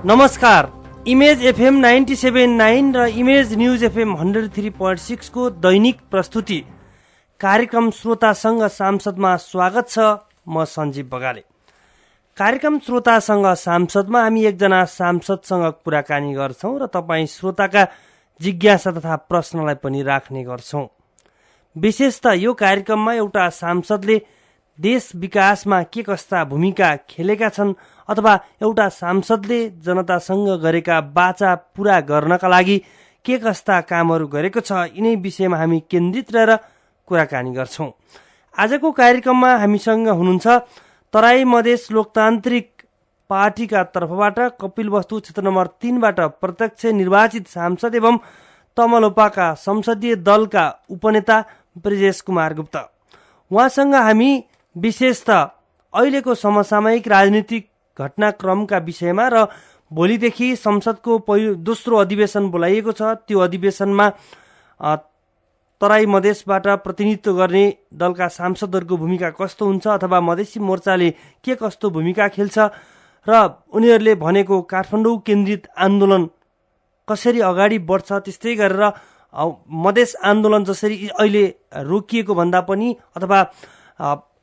नमस्कार। Image FM 97.9 र image news FM 103.6 को दैनिक प्रस्तुति कार्यक्रम श्रोतासँग सांसदमा स्वागत छ। म सञ्जीव बगाले। कार्यक्रम श्रोतासँग सांसदमा हामी एकजना सांसदसँग कुराकानी गर्छौं र तपाईँ श्रोताका जिज्ञासा तथा प्रश्नलाई पनि राख्ने गर्छौं। विशेषतः यो कार्यक्रममा एउटा सांसदले देश विकासमा के कस्ता भूमिका खेलेका छन् अथवा एउटा सांसदले जनतासँग गरेका बाचा पूरा गर्नका लागि के कस्ता कामहरू गरेको छ, यिनै विषयमा हामी केन्द्रित रहेर कुराकानी गर्छौं। आजको कार्यक्रममा हामीसँग हुनुहुन्छ तराई मधेस लोकतान्त्रिक पार्टीका तर्फबाट कपिलवस्तु क्षेत्र नम्बर 3 बाट प्रत्यक्ष निर्वाचित सांसद एवं तमलोपाका संसदीय दलका उपनेता ब्रिजेश कुमार गुप्ता। उहाँसँग हामी विशेषतः अहिलेको समसामयिक राजनीतिक घटनाक्रमका विषयमा र भोलिदेखि संसदको दोस्रो अधिवेशन बोलाइएको छ, त्यो अधिवेशनमा तराई मधेसबाट प्रतिनिधित्व गर्ने दलका सांसदहरूको भूमिका कस्तो हुन्छ अथवा मधेसी मोर्चाले के कस्तो भूमिका खेल्छ र उनीहरूले भनेको काठमाडौँ केन्द्रित आन्दोलन कसरी अगाडि बढ्छ, त्यस्तै गरेर मधेस आन्दोलन जसरी अहिले रोकिएको भन्दा पनि अथवा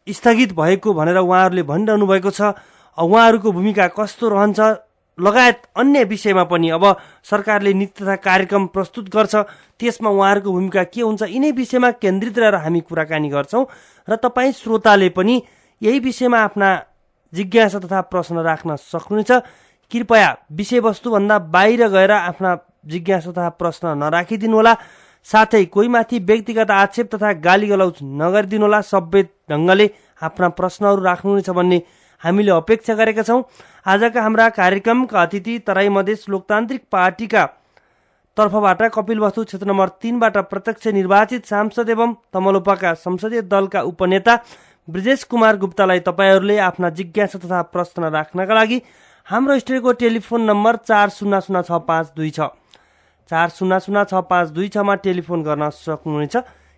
स्थगित भएको भनेर उहाँहरूले भनिरहनु भएको छ, उहाँहरूको भूमिका कस्तो रहन्छ लगायत अन्य विषयमा पनि अब सरकारले नीति तथा कार्यक्रम प्रस्तुत गर्छ, त्यसमा उहाँहरूको भूमिका के हुन्छ, यिनै विषयमा केन्द्रित रहेर हामी कुराकानी गर्छौं र तपाईँ श्रोताले पनि यही विषयमा आफ्ना जिज्ञासा तथा प्रश्न राख्न सक्नुहुनेछ। कृपया विषयवस्तुभन्दा बाहिर गएर आफ्ना जिज्ञासा तथा प्रश्न नराखिदिनुहोला, साथै कोही माथि व्यक्तिगत आक्षेप तथा गाली गलौज नगरिदिनुहोला, सभ्य ढङ्गले आफ्ना प्रश्नहरू राख्नुहुनेछ भन्ने हामीले अपेक्षा गरेका छौं। आजका हाम्रा कार्यक्रमका अतिथि तराई मधेस लोकतान्त्रिक पार्टीका तर्फबाट कपिलवस्तु क्षेत्र नम्बर 3 बाट प्रत्यक्ष निर्वाचित सांसद एवं तमलोपाका संसदीय दलका उपनेता ब्रिजेश कुमार गुप्तालाई तपाईहरूले आफ्ना जिज्ञासा तथा प्रश्न राख्नका लागि हाम्रो स्टुडियोको टेलिफोन नम्बर 400652 छ। 400652 मा टेलिफोन गर्न सक्नुहुनेछ।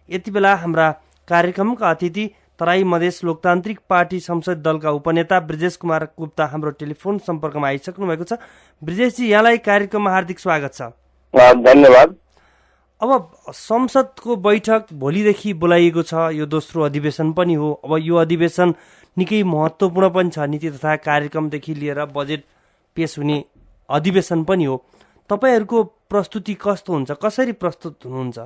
यति बेला हाम्रा कार्यक्रमका अतिथि तराई मधेस लोकतान्त्रिक पार्टी संसदीय दलका उपनेता ब्रिजेश कुमार गुप्ता हाम्रो टेलिफोन सम्पर्कमा आइसक्नु भएको छ। ब्रिजेशजी, यहाँलाई कार्यक्रममा हार्दिक स्वागत छ। धन्यवाद। अब संसदको बैठक भोलिदेखि बोलाइएको छ, यो दोस्रो अधिवेशन पनि हो। अब यो अधिवेशन निकै महत्त्वपूर्ण पनि छ, नीति तथा कार्यक्रमदेखि लिएर बजेट पेश हुने अधिवेशन पनि हो। तपाईहरूको प्रस्तुति कस्तो हुन्छ, कसरी प्रस्तुत हुनुहुन्छ?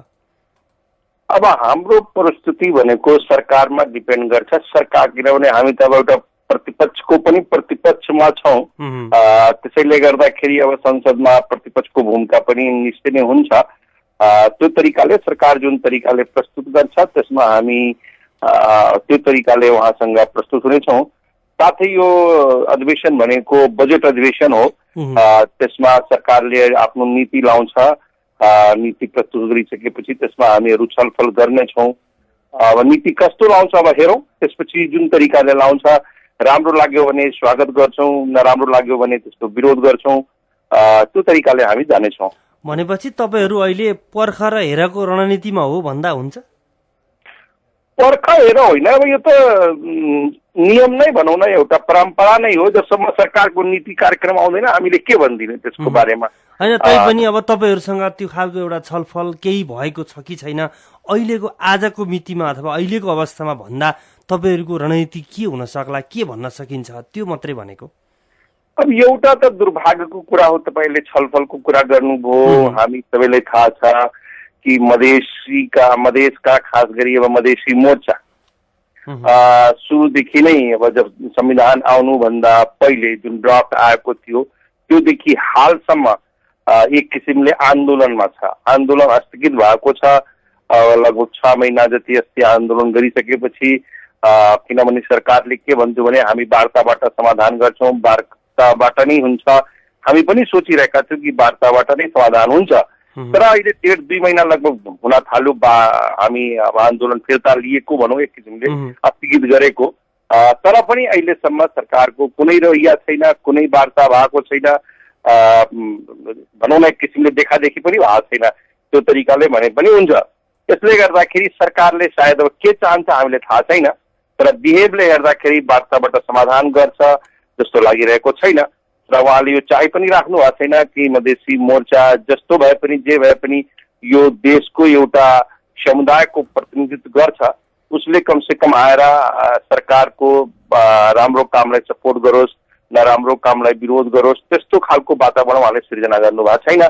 अब हाम्रो प्रस्तुति भनेको सरकारमा डिपेन्ड गर्छ। सरकार, किनभने हामी त अब एउटा प्रतिपक्षको पनि प्रतिपक्षमा छौँ, त्यसैले गर्दाखेरि अब संसदमा प्रतिपक्षको भूमिका पनि निश्चय नै हुन्छ। त्यो तरिकाले सरकार जुन तरिकाले प्रस्तुत गर्छ त्यसमा हामी त्यो तरिकाले उहाँसँग प्रस्तुत हुनेछौँ। साथै यो अधिवेशन भनेको बजेट अधिवेशन हो, त्यसमा सरकारले आफ्नो नीति लाउँछ। नीति प्रस्तुत गरिसकेपछि त्यसमा हामीहरू छलफल गर्नेछौँ। अब नीति कस्तो लाउँछ अब हेरौँ, त्यसपछि जुन तरिकाले लाउँछ, राम्रो लाग्यो भने स्वागत गर्छौँ, नराम्रो लाग्यो भने त्यसको विरोध गर्छौँ। त्यो तरिकाले हामी जानेछौँ। भनेपछि तपाईँहरू अहिले पर्ख र हेरको रणनीतिमा हो भन्दा हुन्छ? पर्ख हेर होइन, अब यो त नियम नै भनौँ न, एउटा परम्परा नै हो। जबसम्म सरकारको नीति कार्यक्रम आउँदैन हामीले के भनिदिने त्यसको बारेमा होइन। तैपनि अब तपाईँहरूसँग त्यो खालको एउटा छलफल केही भएको छ कि छैन अहिलेको आजको मितिमा अथवा अहिलेको अवस्थामा भन्दा तपाईँहरूको रणनीति के हुन सक्ला, के भन्न सकिन्छ, त्यो मात्रै भनेको। अब एउटा त दुर्भाग्यको कुरा हो, तपाईँले छलफलको कुरा गर्नुभयो। हामी सबैलाई थाहा छ कि मधेसका खास गरी अब मधेसी मोर्चा सुरुदेखि नै, अब जब संविधान आउनुभन्दा पहिले जुन ड्राफ्ट आएको थियो त्योदेखि हालसम्म एक किसिमले आन्दोलनमा छ। आन्दोलन स्थगित भएको छ, लगभग 6 महिना जति अस्ति आन्दोलन गरिसकेपछि, किनभने सरकारले के भन्थ्यो भने हामी वार्ताबाट समाधान गर्छौँ, वार्ताबाट नै हुन्छ। हामी पनि सोचिरहेका थियौँ कि वार्ताबाट नै समाधान हुन्छ, तर अहिले 1.5-2 महिना लगभग हुन थाल्यो हामी अब आन्दोलन फिर्ता लिएको भनौँ, एक किसिमले स्थगित गरेको। तर पनि अहिलेसम्म सरकारको कुनै रवैया छैन, कुनै वार्ता भएको छैन, भनौँ न एक किसिमले देखादेखि पनि भएको छैन। त्यो तरिकाले भने पनि हुन्छ। यसले गर्दाखेरि सरकारले सायद अब के चाहन्छ हामीले थाहा छैन, तर बिहेभले हेर्दाखेरि वार्ताबाट समाधान गर्छ जस्तो लागिरहेको छैन। र उहाँले यो चाहि पनि राख्नु भएको छैन कि मधेसी मोर्चा जस्तो भए पनि जे भए पनि यो देशको एउटा समुदायको प्रतिनिधित्व गर्छ, उसले कमसे कम आएर सरकारको राम्रो कामलाई सपोर्ट गरोस्, नराम्रो कामलाई विरोध गरोस्, त्यस्तो खालको वातावरण उहाँले सृजना गर्नु भएको छैन।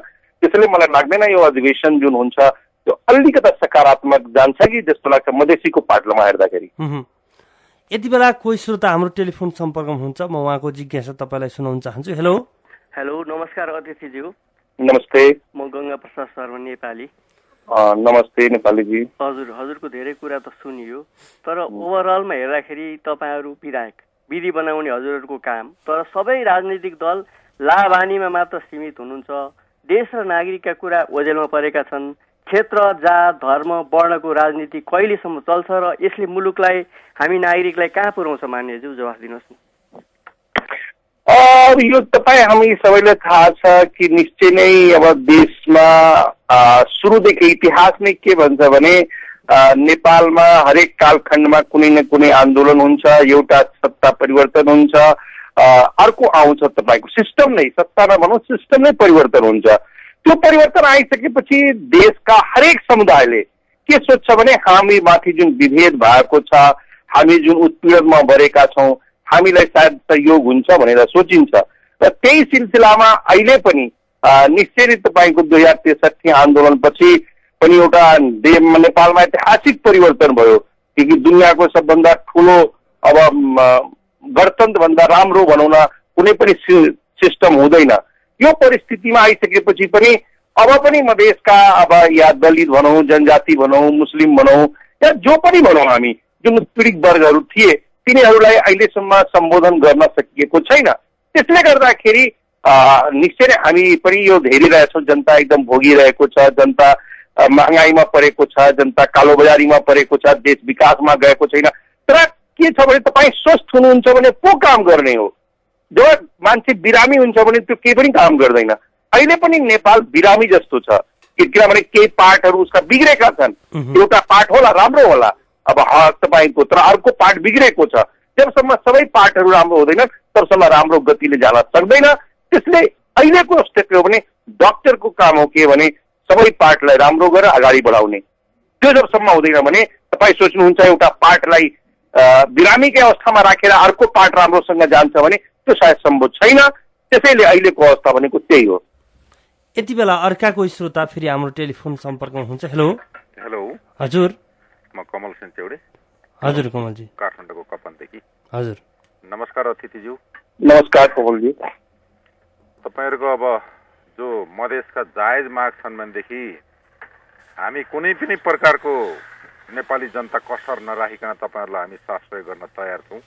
त्यसैले मलाई लाग्दैन यो अधिवेशन जुन हुन्छ त्यो अलिकता सकारात्मक जान्छ कि जस्तो लाग्छ मधेसीको पाटलोमा हेर्दाखेरि। यति बेला कोही श्रोता हाम्रो टेलिफोन सम्पर्कमा हुन्छ, म उहाँको जिज्ञासा तपाईँलाई सुनाउन चाहन्छु। हेलो हेलो, नमस्कार अतिथिज्यू। नमस्ते। म गङ्गा प्रसाद शर्मा नेपाली। नमस्ते नेपालीजी। हजुरको धेरै कुरा त सुनियो, तर ओभरअलमा हेर्दाखेरि तपाईँहरू विधायक विधि बनाउने हजुरहरूको काम, तर सबै राजनीतिक दल लाभ हानिमा मात्र सीमित हुनुहुन्छ। देश र नागरिकका कुरा ओझेलमा परेका छन्। क्षेत्र, जात, धर्म, वर्णको राजनीति कहिलेसम्म चल्छ र यसले मुलुकलाई, हामी नागरिकलाई कहाँ पुर्याउँछ? मान्यज्यू जवाफ दिनुहोस् न। यो तपाईँ हामी सबैलाई थाहा छ कि निश्चय नै अब देशमा सुरुदेखि इतिहास नै के भन्छ भने नेपालमा हरेक कालखण्डमा कुनै न कुनै आन्दोलन हुन्छ, एउटा सत्ता परिवर्तन हुन्छ, अर्को आउँछ। तपाईँको सिस्टम नै, सत्ता नभनौँ, सिस्टम नै परिवर्तन हुन्छ। त्यो परिवर्तन आइसकेपछि देशका हरेक समुदायले के सोच्छ भने हामी माथि जुन विभेद भएको छ, हामी जुन उत्पीडनमा भरेका छौँ, हामीलाई सायद सहयोग हुन्छ भनेर सोचिन्छ। र त्यही सिलसिलामा अहिले पनि निश्चय नै तपाईँको 2063 आन्दोलनपछि पनि एउटा नेपालमा ऐतिहासिक परिवर्तन भयो कि दुनियाँको सबभन्दा ठुलो अब गणतन्त्रभन्दा राम्रो भनौँ न कुनै पनि सिस्टम हुँदैन। यो परिस्थितिमा आइसकेपछि पनि अब पनि मधेसका अब या दलित भनौँ, जनजाति भनौँ, मुस्लिम भनौँ, या जो पनि भनौँ, हामी जुन पीडित वर्गहरू थिए तिनीहरूलाई अहिलेसम्म सम्बोधन गर्न सकिएको छैन। त्यसले गर्दाखेरि निश्चय नै हामी पनि यो हेरिरहेछौँ, जनता एकदम भोगिरहेको छ, जनता महँगाईमा परेको छ, जनता कालोबजारीमा परेको छ, देश विकासमा गएको छैन। तर के छ भने तपाईँ स्वस्थ हुनुहुन्छ भने पो काम गर्ने हो। जब मान्छे बिरामी हुन्छ भने त्यो केही पनि काम गर्दैन। अहिले पनि नेपाल बिरामी जस्तो छ, किनभने केही पार्टहरू उसका बिग्रेका छन्। एउटा पार्ट होला राम्रो होला अब तपाईँको, तर अर्को पार्ट बिग्रेको छ। जबसम्म सबै पार्टहरू राम्रो हुँदैन तबसम्म राम्रो गतिले जान सक्दैन। त्यसले अहिलेको स्थिति हो भने डक्टरको काम हो के भने सबै पार्टलाई राम्रो गरेर अगाडि बढाउने। त्यो जबसम्म हुँदैन भने तपाईँ सोच्नुहुन्छ एउटा पार्टलाई बिरामीकै अवस्थामा राखेर अर्को पार्ट राम्रोसँग जान्छ भने त्यो सायद सम्भव छैन। त्यसैले अहिलेको अवस्था भनेको त्यही हो। यति बेला अर्का कोही श्रोता फेरि हाम्रो टेलिफोन सम्पर्कमा हुन्छ। हेलो हेलो, हजुर, म कमल सेन्चौडे। हजुर कमलजी, काठमाडौँको कपनदेखि। हजुर नमस्कार अतिथिज्यू। नमस्कार कमलजी। तपाईँहरूको अब जो मधेसका जायज माग छन् भनेदेखि हामी कुनै पनि प्रकारको नेपाली जनता कसर नराखिकन तपाईँहरूलाई हामी साथ सहयोग गर्न तयार छौँ।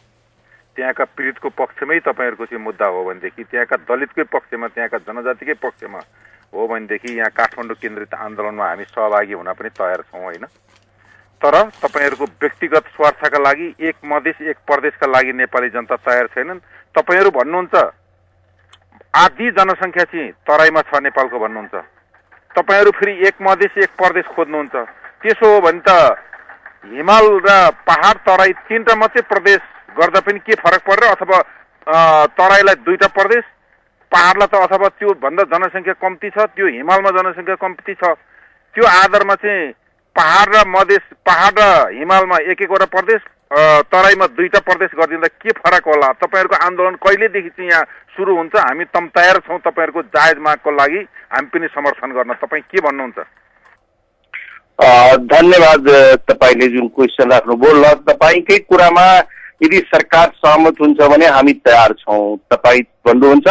त्यहाँका पीडितको पक्षमै तपाईँहरूको चाहिँ मुद्दा हो भनेदेखि, त्यहाँका दलितकै पक्षमा, त्यहाँका जनजातिकै पक्षमा हो भनेदेखि यहाँ काठमाडौँ केन्द्रित आन्दोलनमा हामी सहभागी हुन पनि तयार छौँ होइन। तर तपाईँहरूको व्यक्तिगत स्वार्थका लागि एक मधेस एक प्रदेशका लागि नेपाली जनता तयार छैनन्। तपाईँहरू भन्नुहुन्छ आधी जनसङ्ख्या चाहिँ तराईमा छ नेपालको भन्नुहुन्छ, तपाईँहरू फेरि एक मधेस एक प्रदेश खोज्नुहुन्छ। त्यसो हो भने त हिमाल र पहाड तराई तीनटा मात्रै प्रदेश गर्दा पनि के फरक पर्यो? अथवा तराईलाई दुईटा प्रदेश, पहाडलाई त अथवा त्यो भन्दा जनसङ्ख्या कम्ती छ, त्यो हिमालमा जनसङ्ख्या कम्ती छ, त्यो आधारमा चाहिँ पहाड र मधेस, पहाड र हिमालमा एक एकवटा प्रदेश, तराईमा दुईटा प्रदेश गरिदिँदा के फरक होला? तपाईँहरूको आन्दोलन कहिलेदेखि चाहिँ यहाँ सुरु हुन्छ? हामी तयार छौँ तपाईँहरूको जायज मागको लागि हामी पनि समर्थन गर्न। तपाईँ के भन्नुहुन्छ? धन्यवाद तपाईँले जुन क्वेसन राख्नुभयो। ल, तपाईँकै कुरामा यदि सरकार सहमत हुन्छ भने हामी तयार छौँ। तपाईँ भन्नुहुन्छ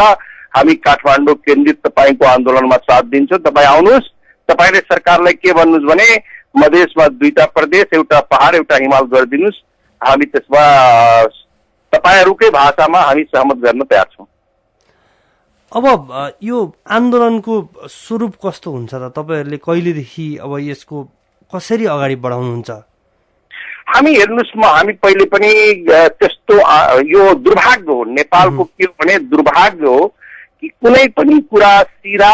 हामी काठमाडौँ केन्द्रित तपाईँको आन्दोलनमा साथ दिन्छौँ, तपाईँ आउनुहोस्। तपाईँले सरकारलाई के भन्नुहोस् भने मधेसमा दुईटा प्रदेश, एउटा पहाड एउटा हिमाल गरिदिनुहोस्। हामी त्यसमा तपाईँहरूकै भाषामा हामी सहमत गर्न तयार छौँ। अब यो आन्दोलनको स्वरूप कस्तो हुन्छ त? तपाईँहरूले कहिलेदेखि अब यसको कसरी अगाडि बढाउनुहुन्छ? हामी हेर्नुहोस्, हामी पहिले पनि त्यस्तो यो दुर्भाग्य हो नेपालको। के हो भने दुर्भाग्य हो कि कुनै पनि कुरा सिधा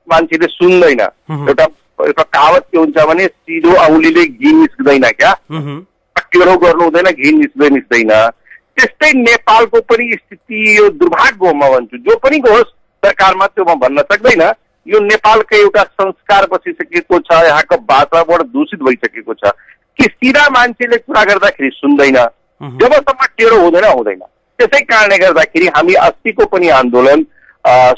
मान्छेले सुन्दैन। एउटा कहावत के हुन्छ भने सिधो औँलीले घी निस्क्दैन क्या, टेढो गर्नु हुँदैन, घी निस्दैन। त्यस्तै नेपालको पनि स्थिति यो दुर्भाग्य हो म भन्छु। जो पनि होस् सरकारमा त्यो म भन्न सक्दैन। यो नेपालको एउटा संस्कार बसिसकेको छ, यहाँको वातावरण दूषित भइसकेको छ कि सिधा मान्छेले कुरा गर्दाखेरि सुन्दैन, जबसम्म टेढो हुँदैन। त्यसै कारणले गर्दाखेरि हामी अस्तिको पनि आन्दोलन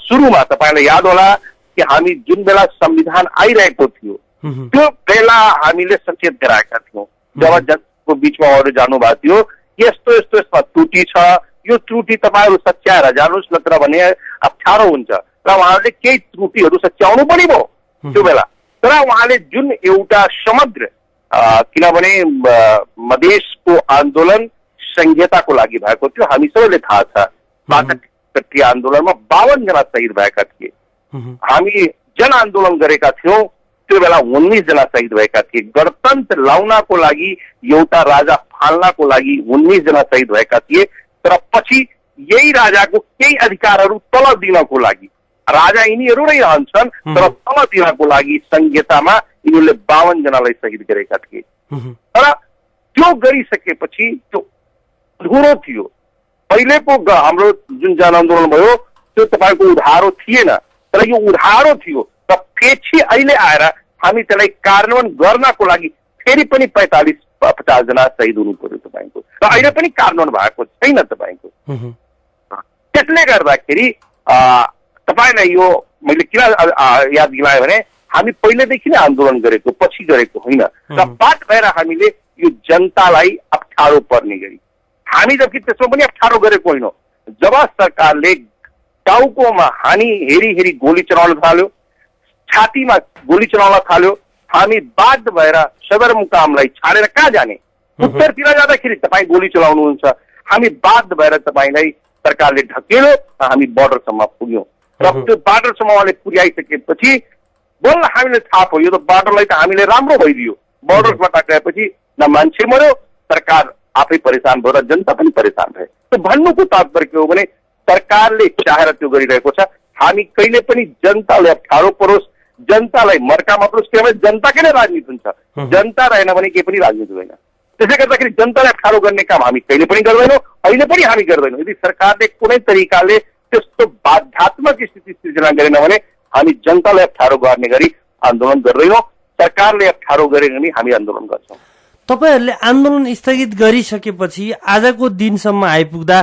सुरुमा तपाईँलाई याद होला कि हामी जुन बेला संविधान आइरहेको थियो त्यो बेला हामीले सचेत गराएका थियौँ। जब जनताको बिचमा अरू जानुभएको थियो यस्तो यसमा त्रुटि छ, यो त्रुटि तपाईँहरू सच्याएर जानुहोस्, नत्र भने अप्ठ्यारो हुन्छ। र उहाँहरूले केही त्रुटिहरू सच्याउनु पनि भयो त्यो बेला। तर उहाँले जुन एउटा समग्र किनभने मधेसको आन्दोलन संहिताको लागि भएको थियो, हामी सबैले थाहा छ। ६२ आन्दोलनमा 52 जना शहीद भएका थिए। हामी जनआन्दोलन गरेका थियौँ, त्यो बेला 19 जना शहीद भएका थिए। गणतन्त्र लाउनको लागि, एउटा राजा फाल्नको लागि 19 जना शहीद भएका थिए। तर पछि यही राजाको केही अधिकारहरू तल दिनको लागि राजा यिनीहरू नै रहन्छन्, तर तल दिनको लागि संहितामा यिनीहरूले 52 जनालाई शहीद गरेका थिए। तर त्यो गरिसकेपछि त्यो अधुरो थियो। पहिलेको हाम्रो जुन जनआन्दोलन भयो त्यो तपाईँको उधारो थिएन, तर यो उधारो थियो। र पछि अहिले आएर हामी त्यसलाई कार्यान्वयन गर्नको लागि फेरि पनि 45-50 जना शहीद हुनु पर्यो तपाईँको, र अहिले पनि कार्यान्वयन भएको छैन तपाईँको। त्यसले गर्दाखेरि तपाईँलाई यो मैले किन याद दिलाएँ भने हामी पहिलेदेखि नै आन्दोलन गरेको, पछि गरेको होइन। र बाट भएर हामीले यो जनतालाई अप्ठ्यारो पर्ने गरी हामी जबकि त्यसमा पनि अप्ठ्यारो गरेको होइन। जब सरकारले टाउकोमा हानी हेरी गोली चलाउन थाल्यो, छातीमा गोली चलाउन थाल्यो, हामी बाध्य भएर सदरमुकामलाई छाडेर कहाँ जाने? उत्तरतिर जाँदाखेरि तपाईँ गोली चलाउनुहुन्छ। हामी बाध्य भएर तपाईँलाई सरकारले ढकेल्यो, हामी बर्डरसम्म पुग्यौँ। र त्यो बार्डरसम्म उहाँले पुर्याइसकेपछि बल्ल हामीले थाहा पायो यो त बार्डरलाई त हामीले राम्रो भइदियो। बर्डरमा गएपछि न मान्छे मर्यो, सरकार आफै परेशान भयो र जनता पनि परेशान भए। त्यो भन्नुको तात्पर्य के हो भने सरकारले चाहेर त्यो गरिरहेको छ। हामी कहिले पनि जनतालाई अप्ठ्यारो परोस्, जनतालाई मर्कामा परोस्, किनभने जनताकै नै राजनीति हुन्छ। जनता रहेन भने केही पनि राजनीति हुँदैन। त्यसै गर्दाखेरि जनतालाई अप्ठ्यारो गर्ने काम हामी कहिले पनि गर्दैनौँ, अहिले पनि हामी गर्दैनौँ। यदि सरकारले कुनै तरिकाले त्यस्तो बाध्यात्मक स्थिति सृजना गरेन भने हामी जनतालाई अप्ठ्यारो गर्ने गरी आन्दोलन गर्दैनौँ। सरकारले अप्ठ्यारो गरे भने हामी आन्दोलन गर्छौँ। तपाईहरूले आन्दोलन स्थगित गरिसकेपछि आजको दिनसम्म आइपुग्दा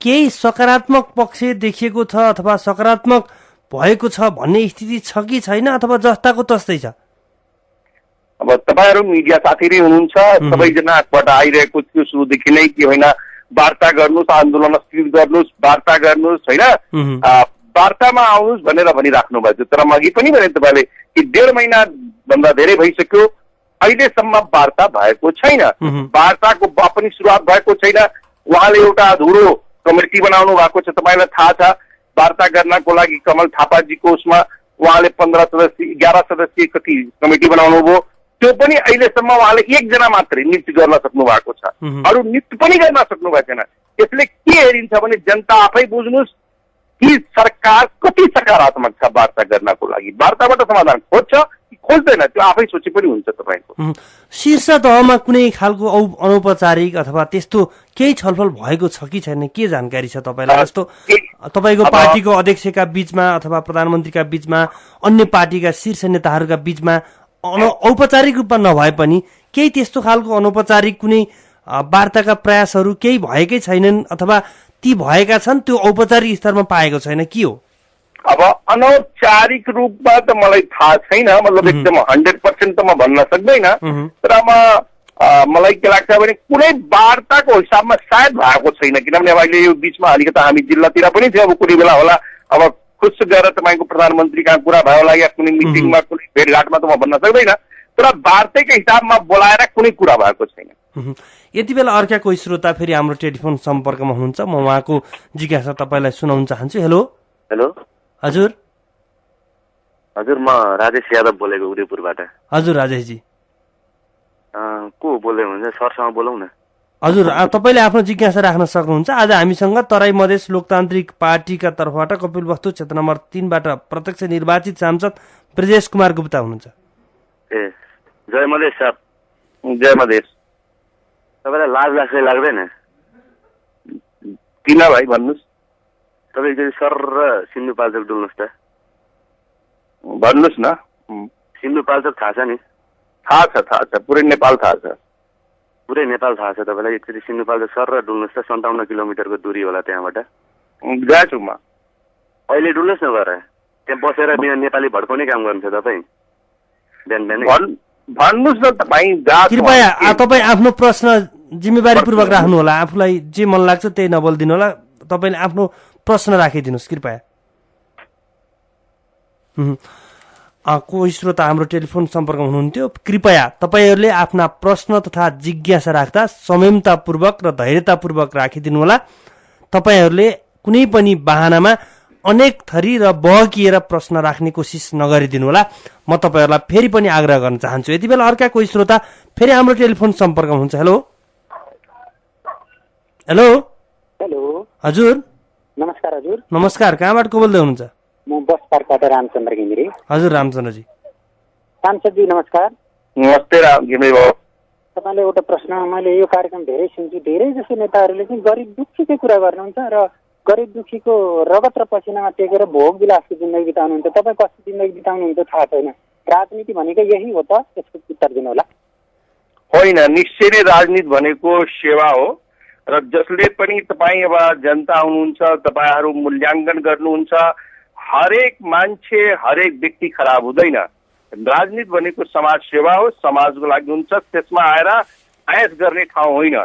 केही सकारात्मक पक्ष देखिएको छ अथवा सकारात्मक भएको छ भन्ने स्थिति छ कि छैन, अथवा जस्ताको तस्तै छ? अब तपाईँहरू मिडिया साथी नै हुनुहुन्छ, सबैजनाबाट आइरहेको थियो सुरुदेखि नै कि होइन वार्ता गर्नुहोस्, आन्दोलन स्थगित गर्नुहोस्, वार्ता गर्नुहोस्, होइन वार्तामा आउनुहोस् भनेर भनिराख्नु भएको थियो। तर म अघि पनि भने तपाईँले कि 1.5 महिनाभन्दा धेरै भइसक्यो, अहिलेसम्म वार्ता भएको छैन। वार्ताको पनि सुरुवात भएको छैन। उहाँले एउटा अधुरो कमिटी बनाउनु भएको छ, तपाईँलाई थाहा छ। वार्ता गर्नको लागि कमल थापाजीको उसमा उहाँले 11 सदस्यीय कति कमिटी बनाउनु भयो, त्यो पनि अहिलेसम्म उहाँले 1 जना मात्रै नियुक्त गर्न सक्नु भएको छ, अरू नियुक्त पनि गर्न सक्नु भएको छैन। यसले के हेरिन्छ भने जनता आफै बुझ्नुहोस् कि सरकार कति सकारात्मक छ वार्ता गर्नको लागि। वार्ताबाट समाधान खोज्छ कि खोज्दैन त्यो आफै सोचे पनि हुन्छ। तपाईँको शीर्ष तहमा कुनै खालको अनौपचारिक अथवा त्यस्तो केही छलफल भएको छ कि छैन, के जानकारी छ तपाईँलाई? जस्तो तपाईँको पार्टीको अध्यक्षका बीचमा अथवा प्रधानमन्त्रीका बीचमा, अन्य पार्टीका शीर्ष नेताहरूका बीचमा औपचारिक रूपमा नभए पनि केही त्यस्तो खालको अनौपचारिक कुनै वार्ताका प्रयासहरू केही भएकै छैनन्, अथवा ती भएका छन् त्यो औपचारिक स्तरमा पाएको छैन, के हो? अब अनौपचारिक रूपमा त मलाई थाहा छैन, मतलब एकदम 100% त म भन्न सक्दैन। तर मलाई के लाग्छ भने कुनै वार्ताको हिसाबमा सायद भएको छैन, किनभने अब अहिले यो बिचमा अलिकति हामी जिल्लातिर पनि थियो। अब कुनै बेला होला अब खुस गएर तपाईँको प्रधानमन्त्री कहाँ कुरा भयो होला या कुनै मिटिङमा कुनै भेटघाटमा त म भन्न सक्दैन। तर वार्ताकै हिसाबमा बोलाएर कुनै कुरा भएको छैन। यति बेला अर्का कोही श्रोता फेरि हाम्रो टेलिफोन सम्पर्कमा हुनुहुन्छ, म उहाँको जिज्ञासा तपाईँलाई सुनाउन चाहन्छु। हेलो। हेलो हजुर। हजुर म राजेश यादव बोलेको उदयपुरबाट। हजुर राजेशजी। को बोल्दै हुनुहुन्छ? सरसँग बोलौँ न। हजुर तपाईँले आफ्नो जिज्ञासा राख्न सक्नुहुन्छ। आज हामीसँग तराई मधेस लोकतान्त्रिक पार्टीका तर्फबाट कपिलवस्तु क्षेत्र नम्बर 3 बाट प्रत्यक्ष निर्वाचित सांसद ब्रजेश कुमार गुप्ता हुनुहुन्छ। ए जय मधेस साहब। जय मधेस। तपाईँलाई लाज लाग्छ लाग्दैन? किन भाइ भन्नुहोस्? तपाईँ एकचोटि सर र सिन्धुपाल्चोक डुल्नुहोस् त। भन्नुहोस् न। सिन्धुपाल्चोक थाहा छ नि? थाहा छ, पुरै नेपाल थाहा छ। पुरै नेपाल थाहा छ तपाईँलाई। एकचोटि सिन्धुपाल्चोक सर र डुल्नुहोस् त, 57 किलोमिटरको दूरी होला त्यहाँबाट। गएको छु म। अहिले डुल्नुहोस् न गएर, त्यहाँ बसेर नेपाली भड्काउने काम गर्नुहुन्छ तपाईँ बिहान बिहानै। भन्नुहोस् न तपाईँ। कृपया तपाईँ आफ्नो प्रश्न जिम्मेवारीपूर्वक राख्नु होला। आफूलाई जे मन लाग्छ त्यही नबोलिदिनु होला। तपाईँले आफ्नो प्रश्न राखिदिनुहोस् कृपया। कोही श्रोता हाम्रो टेलिफोन सम्पर्कमा हुनुहुन्थ्यो। कृपया तपाईँहरूले आफ्ना प्रश्न तथा जिज्ञासा राख्दा संयमतापूर्वक र धैर्यतापूर्वक राखिदिनु होला। तपाईँहरूले कुनै पनि बहानामा अनेक थरी र बहकिएर प्रश्न राख्ने कोसिस नगरिदिनु होला। म तपाईँहरूलाई फेरि पनि आग्रह गर्न चाहन्छु। यति बेला अर्का कोही श्रोता फेरि हाम्रो टेलिफोन सम्पर्कमा हुन्छ। हेलो हेलो हेलो हजुर। नमस्कार हजुर। नमस्कार, कहाँबाट को बोल्दै हुनुहुन्छ? म बस पार्कबाट रामचन्द्र घिमिरे। हजुर रामचन्द्रजी। सांसदजी नमस्कार। नमस्ते घिमिरे बाबु। तपाईँले एउटा प्रश्न, मैले यो कार्यक्रम धेरै सुन्छु, धेरै जसो नेताहरूले चाहिँ गरिब दुःखीकै कुरा गर्नुहुन्छ र गरिब दुःखीको रगत र पसिनामा टेकेर भोग विलासको जिन्दगी बिताउनुहुन्छ। तपाईँ कस्तो जिन्दगी बिताउनुहुन्छ थाहा छैन। राजनीति भनेको यही हो त? यसको उत्तर दिनु होला। होइन, निश्चय नै राजनीति भनेको सेवा हो र जसले पनि तपाईँ अब जनता हुनुहुन्छ, तपाईँहरू मूल्याङ्कन गर्नुहुन्छ। हरेक मान्छे, हरेक व्यक्ति खराब हुँदैन। राजनीति भनेको समाज सेवा हो, समाजको लागि हुन्छ। त्यसमा आएर आयस गर्ने ठाउँ होइन।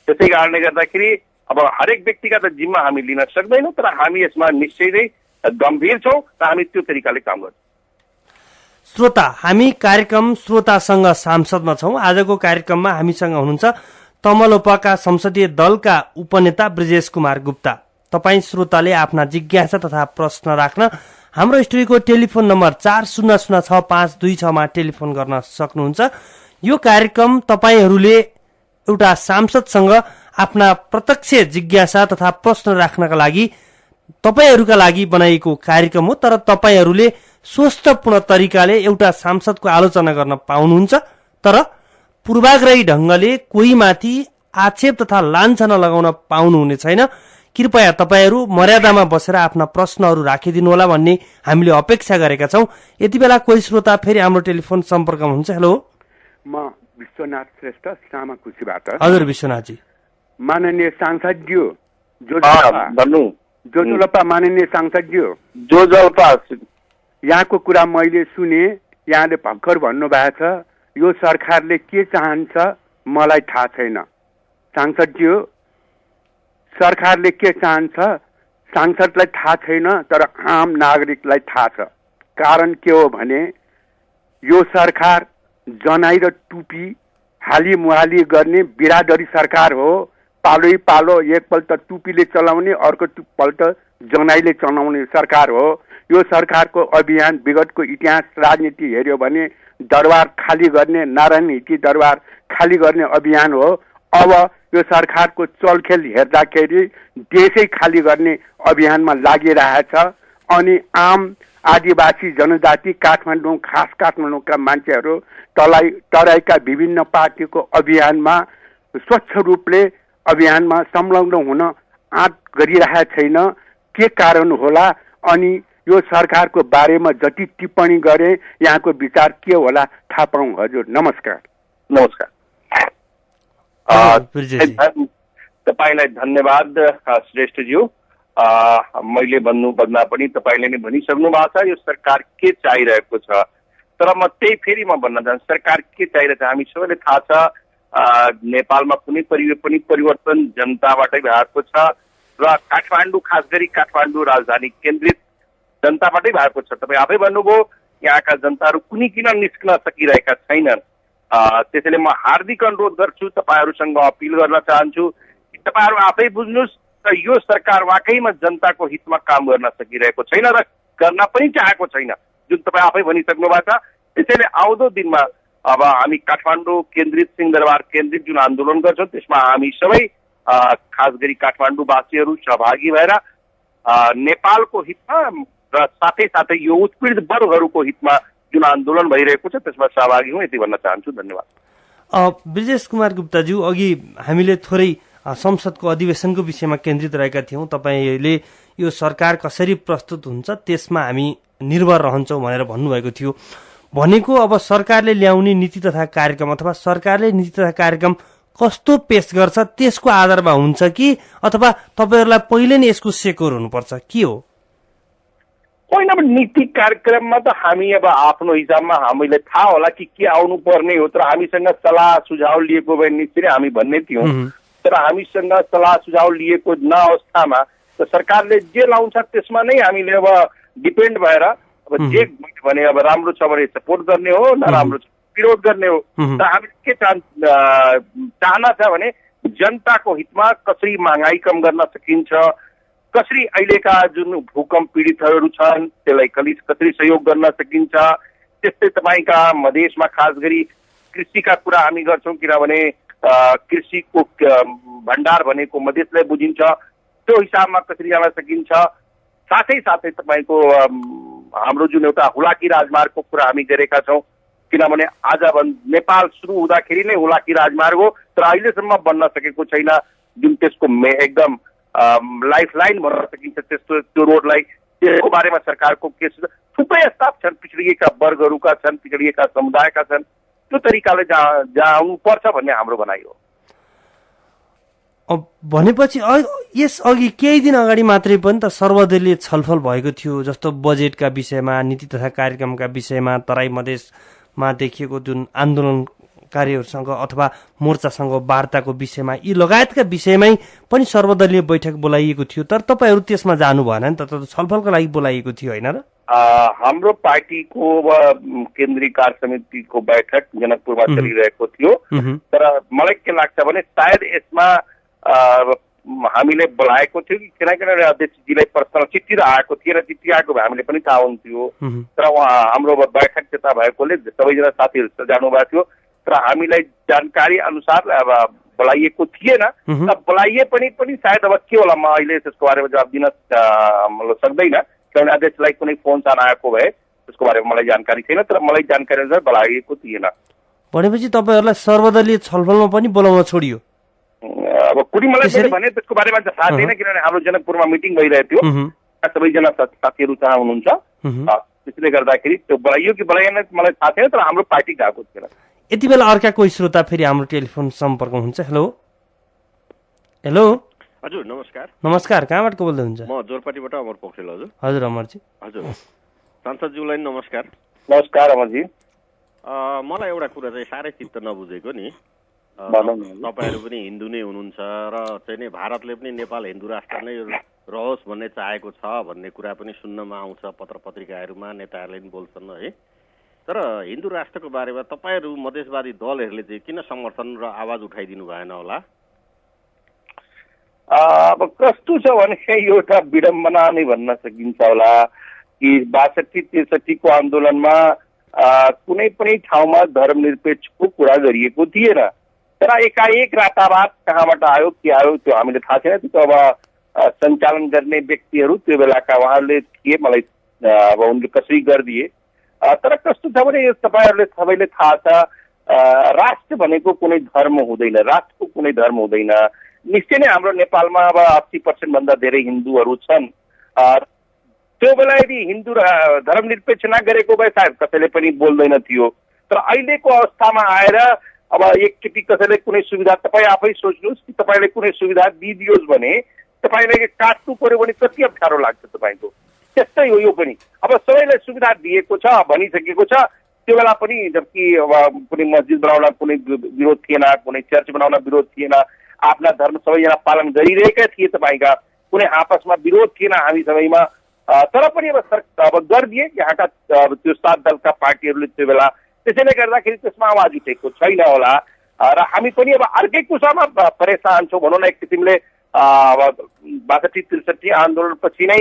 त्यसै कारणले गर्दाखेरि अब हरेक व्यक्तिका त जिम्मा हामी लिन सक्दैनौँ, तर हामी यसमा निश्चय नै गम्भीर छौँ र हामी त्यो तरिकाले काम गर्छौँ। श्रोता, हामी कार्यक्रम श्रोतासँग सांसदमा छौँ। आजको कार्यक्रममा हामीसँग हुनुहुन्छ तमलोपाका संसदीय दलका उपनेता ब्रिजेश कुमार गुप्ता। तपाईँ श्रोताले आफ्ना जिज्ञासा तथा प्रश्न राख्न हाम्रो स्टुडियोको टेलिफोन नम्बर 40065226 मा टेलिफोन गर्न सक्नुहुन्छ। यो कार्यक्रम तपाईँहरूले एउटा सांसदसँग आफ्ना प्रत्यक्ष जिज्ञासा तथा प्रश्न राख्नका लागि तपाईँहरूका लागि बनाइएको कार्यक्रम हो। तर तपाईँहरूले स्वस्थपूर्ण तरिकाले एउटा सांसदको आलोचना गर्न पाउनुहुन्छ, तर पूर्वाग्रही ढङ्गले कोहीमाथि आक्षेप तथा लाञ्छना लगाउन पाउनुहुने छैन। कृपया तपाईँहरू मर्यादामा बसेर आफ्ना प्रश्नहरू राखिदिनु होला भन्ने हामीले अपेक्षा गरेका छौँ। यति बेला कोही श्रोता फेरि हाम्रो टेलिफोन सम्पर्कमा हुन्छ। हेलो, म विश्वनाथ श्रेष्ठ सामाकुसीबाट। हजुर विश्वनाथजी। माननीय सांसदज्यू जोजोलपा, माननीय सांसदज्यू जोजोलपा, यहाँको कुरा मैले सुने। यहाँले भर्खर भन्नुभएको छ यो सरकारले के चाहन्छ मलाई थाहा छैन। सांसदज्यू, सरकारले के चाहन्छ सांसदलाई थाहा छैन, तर आम नागरिकलाई थाहा छ। कारण के हो भने यो सरकार जनाई र टुपी हाली मुहाली गर्ने बिरादरी सरकार हो। पालै पालो एकपल्ट टुपीले चलाउने, अर्को पल्ट जनाईले चलाउने सरकार हो। यो सरकारको अभियान विगतको इतिहास राजनीति हेऱ्यो भने दरबार खाली गर्ने, नारायण हिटी दरबार खाली गर्ने अभियान हो। अब यो सरकारको चलखेल हेर्दाखेरि देशै खाली गर्ने अभियानमा लागिरहेछ। अनि आम आदिवासी जनजाति काठमाडौँ, खास काठमाडौँका मान्छेहरू तराईका विभिन्न पार्टीको अभियानमा स्वच्छ रूपले अभियानमा संलग्न हुन आँट गरिरहेको छैन। के कारण होला? अनि यो सरकारको बारेमा जति टिप्पणी गरे यहाँको विचार के होला थाहा पाऊँ हजुर। नमस्कार। नमस्कार। तपाईँलाई धन्यवाद श्रेष्ठज्यू। मैले भन्नुभन्दा पनि तपाईँले नै भनिसक्नु भएको छ यो सरकार के चाहिरहेको छ। तर म त्यही फेरि म भन्न चाहन्छु सरकार के चाहिरहेको छ। हामी सबैले थाहा छ नेपालमा कुनै पनि परिवर्तन जनताबाटै भएको छ र काठमाडौँ, खास गरी काठमाडौँ राजधानी केन्द्रित जनताबाटै भएको छ। तपाईँ आफै भन्नुभयो यहाँका जनताहरू कुनै किन निस्कन सकिरहेका छैनन्। त्यसैले म हार्दिक अनुरोध गर्छु, तपाईँहरूसँग अपिल गर्न चाहन्छु कि तपाईँहरू आफै बुझ्नुहोस् र यो सरकार वाकैमा जनताको हितमा काम गर्न सकिरहेको छैन र गर्न पनि चाहेको छैन, जुन तपाईँ आफै भनिसक्नु भएको छ। त्यसैले आउँदो दिनमा अब हामी काठमाडौँ केन्द्रित, सिंहदरबार केन्द्रित जुन आन्दोलन गर्छौँ त्यसमा हामी सबै खास गरी काठमाडौँवासीहरू सहभागी भएर नेपालको हितमा र साथै साथै यो उत्पीडित वर्गहरूको हितमा जुन आन्दोलन भइरहेको छ त्यसमा सहभागी हुँ, यति भन्न चाहन्छु। धन्यवाद। ब्रिजेश कुमार गुप्ताज्यू, अघि हामीले थोरै संसदको अधिवेशनको विषयमा केन्द्रित रहेका थियौँ। तपाईँले यो सरकार कसरी प्रस्तुत हुन्छ त्यसमा हामी निर्भर रहन्छौँ भनेर भन्नुभएको थियो। भनेको अब सरकारले ल्याउने नीति तथा कार्यक्रम अथवा सरकारले नीति तथा कार्यक्रम कस्तो पेश गर्छ त्यसको आधारमा हुन्छ कि अथवा तपाईँहरूलाई पहिले नै यसको सेकोर हुनुपर्छ, के हो? होइन, अब नीति कार्यक्रममा त हामी अब आफ्नो हिसाबमा हामीलाई थाहा होला कि के आउनु पर्ने हो, तर हामीसँग सल्लाह सुझाव लिएको भए निश्चय हामी भन्ने थियौँ। तर हामीसँग सल्लाह सुझाव लिएको नअवस्थामा त सरकारले जे लाउँछ त्यसमा नै हामीले अब डिपेन्ड भएर अब जे भने अब राम्रो छ भने सपोर्ट गर्ने हो, नराम्रो छ विरोध गर्ने हो। र हामीले के चाहना छ भने जनताको हितमा कसरी महँगाई कम गर्न सकिन्छ, कसरी अहिलेका जुन भूकम्प पीडितहरू छन् त्यसलाई कसरी सहयोग गर्न सकिन्छ। त्यस्तै तपाईँका मधेसमा खास गरी कृषिका कुरा हामी गर्छौँ, किनभने कृषिको भण्डार भनेको मधेसलाई बुझिन्छ, त्यो हिसाबमा कसरी जान सकिन्छ। साथै साथै तपाईँको हाम्रो जुन एउटा हुलाकी राजमार्गको कुरा हामी गरेका छौँ, किनभने आज नेपाल सुरु हुँदाखेरि नै हुलाकी राजमार्ग हो, तर अहिलेसम्म बन्न सकेको छैन। जुन त्यसको एकदम लाइफ लाइन भन्न सकिन्छ त्यस्तो त्यो रोडलाई, त्यसको बारेमा सरकारको के थुप्रै यस्ता छन्, पिछडिएका वर्गहरूका छन्, पिछडिएका समुदायका छन्, त्यो तरिकाले जानु पर्छ भन्ने हाम्रो भनाइ हो। भनेपछि यस अघि केही दिन अगाडि मात्रै पनि त सर्वदलीय छलफल भएको थियो, जस्तो बजेटका विषयमा, नीति तथा कार्यक्रमका विषयमा, तराई मधेसमा देखिएको जुन आन्दोलनकारीहरूसँग अथवा मोर्चासँग वार्ताको विषयमा, यी लगायतका विषयमै पनि सर्वदलीय बैठक बोलाइएको थियो। तर तपाईँहरू त्यसमा जानु भएन नि त, छलफलको लागि बोलाइएको थियो होइन र? हाम्रो पार्टीको केन्द्रीय कार्य समितिको बैठक जनकपुरमा चलिरहेको थियो। तर मलाई के लाग्छ भने सायद यसमा हामीले बोलाएको थियो कि किनभने अध्यक्षजीलाई पर्सनल चिठी आएको थिएन, चिठी आएको भए हामीले पनि थाहा हुन्थ्यो। तर हाम्रो बैठक त्यता भएकोले सबैजना साथीहरू जानुभएको थियो, तर हामीलाई जानकारी अनुसार अब बोलाइएको थिएन। र बोलाइए पनि सायद अब के होला, म अहिले त्यसको बारेमा जवाब दिन सक्दैन, किनभने अध्यक्षलाई कुनै फोन सान आएको भए त्यसको बारेमा मलाई जानकारी छैन। तर मलाई जानकारी अनुसार बोलाइएको थिएन। भनेपछि तपाईँहरूलाई सर्वदलीय छलफलमा पनि बोलाउन छोडियो? अब कुनै मलाई भने त्यसको बारेमा थाहा छैन, किनभने हाम्रो जनकपुरमा मिटिङ भइरहेको थियो, सबैजना साथीहरू त्यहाँ हुनुहुन्छ, त्यसले गर्दाखेरि त्यो बोलाइयो कि बोलाइएन मलाई थाहा छैन। तर हाम्रो पार्टी गएको थिएन। यति बेला अर्का कोही श्रोता फेरि हाम्रो टेलिफोन सम्पर्क हुन्छ। हेलो हेलो हजुर नमस्कार। नमस्कार, कहाँबाट को बोल्दै हुन्छ? म जोरपाटीबाट अमर पोखरेल। हजुर हजुर अमरजी। हजुर सांसदज्यूलाई नमस्कार। नमस्कार अमरजी। मलाई एउटा कुरा चाहिँ साह्रै चित्त नबुझेको नि, तपाईँहरू पनि हिन्दू नै हुनुहुन्छ र चाहिँ नि भारतले पनि नेपाल हिन्दू राष्ट्र नै रहोस् भन्ने चाहेको छ भन्ने कुरा पनि सुन्नमा आउँछ, पत्र पत्रिकाहरूमा नेताहरूले पनि बोल्छन् है। तर हिन्दू राष्ट्रको बारेमा तपाईँहरू मधेसवादी दलहरूले चाहिँ किन समर्थन र आवाज उठाइदिनु भएन होला? अब कस्तो छ भने एउटा विडम्बना नै भन्न सकिन्छ होला कि 62-63 आन्दोलनमा कुनै पनि ठाउँमा धर्मनिरपेक्षको कुरा गरिएको थिएन। तर एकाएक रातारात कहाँबाट आयो के आयो त्यो हामीले थाहा छैन। त्यो अब सञ्चालन गर्ने व्यक्तिहरू त्यो बेलाका उहाँहरूले थिए, मलाई अब उनले कसरी गरिदिए। तर कस्तो छ भने यो तपाईँहरूले सबैले थाहा छ, राष्ट्र भनेको कुनै धर्म हुँदैन, राष्ट्रको कुनै धर्म हुँदैन। निश्चय नै हाम्रो नेपालमा अब 80% भन्दा धेरै हिन्दूहरू छन्। त्यो बेला यदि हिन्दू धर्मनिरपेक्ष नगरेको भए सायद कसैले पनि बोल्दैन थियो। तर अहिलेको अवस्थामा आएर अब एकचोटि कसैले कुनै सुविधा, तपाईँ आफै सोच्नुहोस् कि तपाईँले कुनै सुविधा दिइदियोस् भने तपाईँले काट्नु पर्यो भने कति अप्ठ्यारो लाग्छ तपाईँको। त्यस्तै हो यो पनि। अब सबैलाई सुविधा दिएको छ, भनिसकेको छ, त्यो बेला पनि जबकि अब कुनै मस्जिद बनाउन कुनै विरोध थिएन, कुनै चर्च बनाउन विरोध थिएन, आफ्ना धर्म सबैजना पालन गरिरहेका थिए, तपाईँका कुनै आपसमा विरोध थिएन हामी सबैमा। तर पनि अब गरिदिए यहाँका त्यो 7 दलका पार्टीहरूले त्यो बेला। त्यसैले गर्दाखेरि त्यसमा आवाज उठेको छैन होला र हामी पनि अब अर्कै कुरामा परेशान छौँ भनौँ न। एक किसिमले 62-63 आन्दोलनपछि नै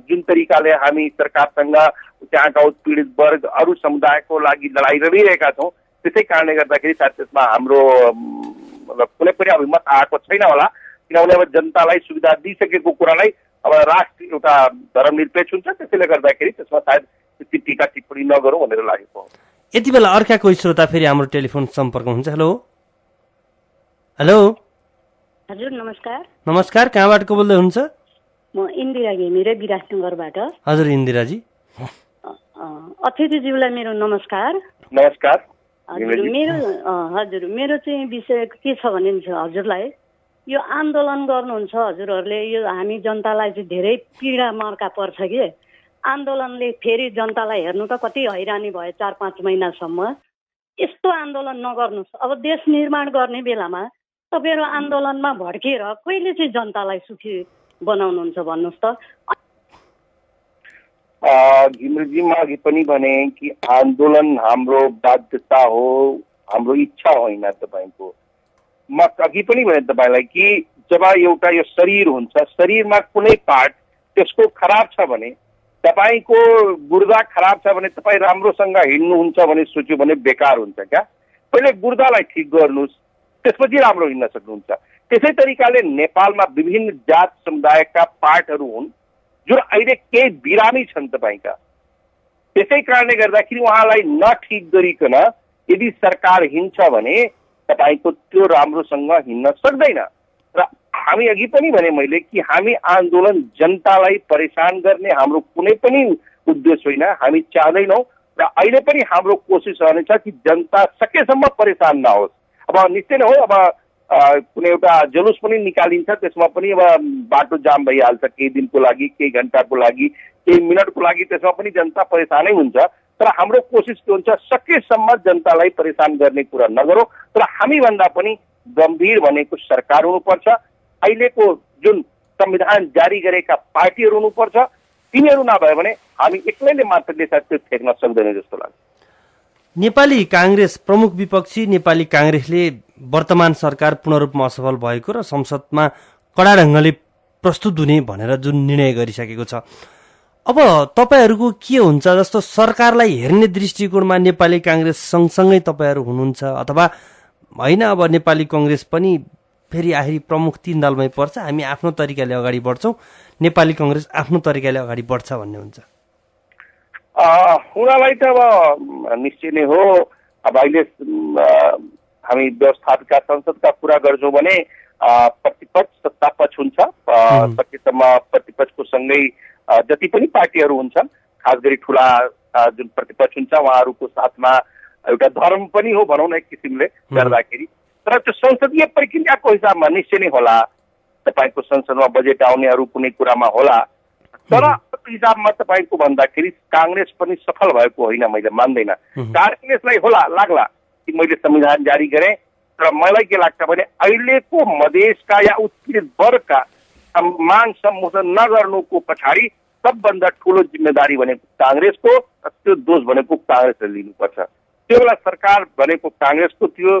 जुन तरिकाले हामी सरकारसँग त्यहाँका उत्पीडित वर्ग अरू समुदायको लागि लडाइँ लडिरहेका छौँ, त्यसै कारणले गर्दाखेरि सायद त्यसमा हाम्रो कुनै पनि अभिमत आएको छैन होला। किनभने अब जनतालाई सुविधा दिइसकेको कुरालाई अब राष्ट्र एउटा धर्मनिरपेक्ष हुन्छ, त्यसैले गर्दाखेरि त्यसमा सायद त्यति टीका टिप्पणी नगरौँ भनेर लागेको हो। यति बेला अर्का कोही श्रोता फेरि हाम्रो टेलिफोन सम्पर्क हुन्छ। हेलो हेलो हजुर नमस्कार। नमस्कार, कहाँबाट को बोल्दै हुनुहुन्छ? म इन्दिरा घिमिरे विराटनगरबाट। हजुर इन्दिराजी। अतिथिज्यूलाई मेरो नमस्कार। नमस्कार। हजुर मेरो चाहिँ विषय के छ भने हजुरलाई यो आन्दोलन गर्नुहुन्छ हजुरहरूले, यो हामी जनतालाई चाहिँ धेरै पीडा मर्का पर्छ कि आन्दोलनले फेरि जनतालाई हेर्नु त कति हैरानी भयो 4-5 महिनासम्म। यस्तो आन्दोलन नगर्नुहोस्। अब देश निर्माण गर्ने बेलामा तपाईँहरू आन्दोलनमा भड्किएर कहिले चाहिँ जनतालाई सुखी बनाउनुहुन्छ भन्नुहोस् त। घिमिरेजीमा अघि पनि भने कि आन्दोलन हाम्रो बाध्यता हो, हाम्रो इच्छा होइन तपाईँको। म अघि पनि भने तपाईँलाई कि जब एउटा यो शरीर हुन्छ, शरीरमा कुनै पार्ट त्यसको खराब छ भने, तपाईँको गुर्दा खराब छ भने तपाईँ राम्रोसँग हिँड्नुहुन्छ भने सोच्यो भने बेकार हुन्छ क्या। पहिले गुर्दालाई ठिक गर्नुहोस्, त्यसपछि राम्रो हिँड्न सक्नुहुन्छ। त्यसै तरिकाले नेपालमा विभिन्न जात समुदायका पार्टहरू हुन् जुन अहिले केही बिरामी छन् तपाईँका। त्यसै कारणले गर्दाखेरि उहाँलाई नठिक गरिकन यदि सरकार हिँड्छ भने तपाईँको त्यो राम्रोसँग हिँड्न सक्दैन। र हामी अघि पनि भने मैले कि हामी आन्दोलन जनतालाई परेशान गर्ने हाम्रो कुनै पनि उद्देश्य होइन, हामी चाहँदैनौँ। र अहिले पनि हाम्रो कोसिस रहनेछ कि जनता सकेसम्म परेशान नहोस्। अब निश्चय नै हो, अब कुनै एउटा जुलुस पनि निकालिन्छ, त्यसमा पनि अब बाटो जाम भइहाल्छ केही दिनको लागि, केही घन्टाको लागि, केही मिनटको लागि, त्यसमा पनि जनता परेसानै हुन्छ। तर हाम्रो कोसिस के हुन्छ, सकेसम्म जनतालाई परेशान गर्ने कुरा नगरौँ। तर हामीभन्दा पनि गम्भीर भनेको सरकार हुनुपर्छ, अहिलेको जुन संविधान जारी गरेका पार्टीहरू हुनुपर्छ। तिनीहरू नभयो भने हामी एक्लैले मात्रले त्यो ठेक्न सक्दैन जस्तो लाग्छ। नेपाली काङ्ग्रेस प्रमुख विपक्षी नेपाली काङ्ग्रेसले वर्तमान सरकार पूर्ण रूपमा असफल भएको र संसदमा कडा ढङ्गले प्रस्तुत हुने भनेर जुन निर्णय गरिसकेको छ, अब तपाईँहरूको के हुन्छ? जस्तो सरकारलाई हेर्ने दृष्टिकोणमा नेपाली काङ्ग्रेस सँगसँगै तपाईँहरू हुनुहुन्छ अथवा होइन अब नेपाली काङ्ग्रेस पनि फेरि आखिरी प्रमुख 3 दलमै पर्छ, हामी आफ्नो तरिकाले अगाडि बढ्छौँ, नेपाली काङ्ग्रेस आफ्नो तरिकाले अगाडि बढ्छ भन्ने हुन्छ? उनीहरूलाई त अब निश्चय नै हो। अब अहिले हामी व्यवस्थापिका संसदका कुरा गर्छौँ भने प्रतिपक्ष सत्तापक्ष हुन्छ। सकेसम्म प्रतिपक्षको सँगै जति पनि पार्टीहरू हुन्छन्, खास गरी ठुला जुन प्रतिपक्ष हुन्छ उहाँहरूको साथमा एउटा धर्म पनि हो भनौँ न एक किसिमले गर्दाखेरि। तर त्यो संसदीय प्रक्रियाको हिसाबमा निश्चय नै होला, तपाईँको संसदमा बजेट आउनेहरू कुनै कुरामा होला। तर हिसाबमा तपाईँको भन्दाखेरि काङ्ग्रेस पनि सफल भएको होइन मैले मान्दैन। काङ्ग्रेसलाई होला लाग्ला कि मैले संविधान जारी गरेँ, तर मलाई के लाग्छ भने अहिलेको मधेसका या उत्पीडित वर्गका माग सम्बोधन नगर्नुको पछाडि सबभन्दा ठुलो जिम्मेदारी भनेको काङ्ग्रेसको, त्यो दोष भनेको काङ्ग्रेसले लिनुपर्छ। त्यो बेला सरकार भनेको काङ्ग्रेसको थियो,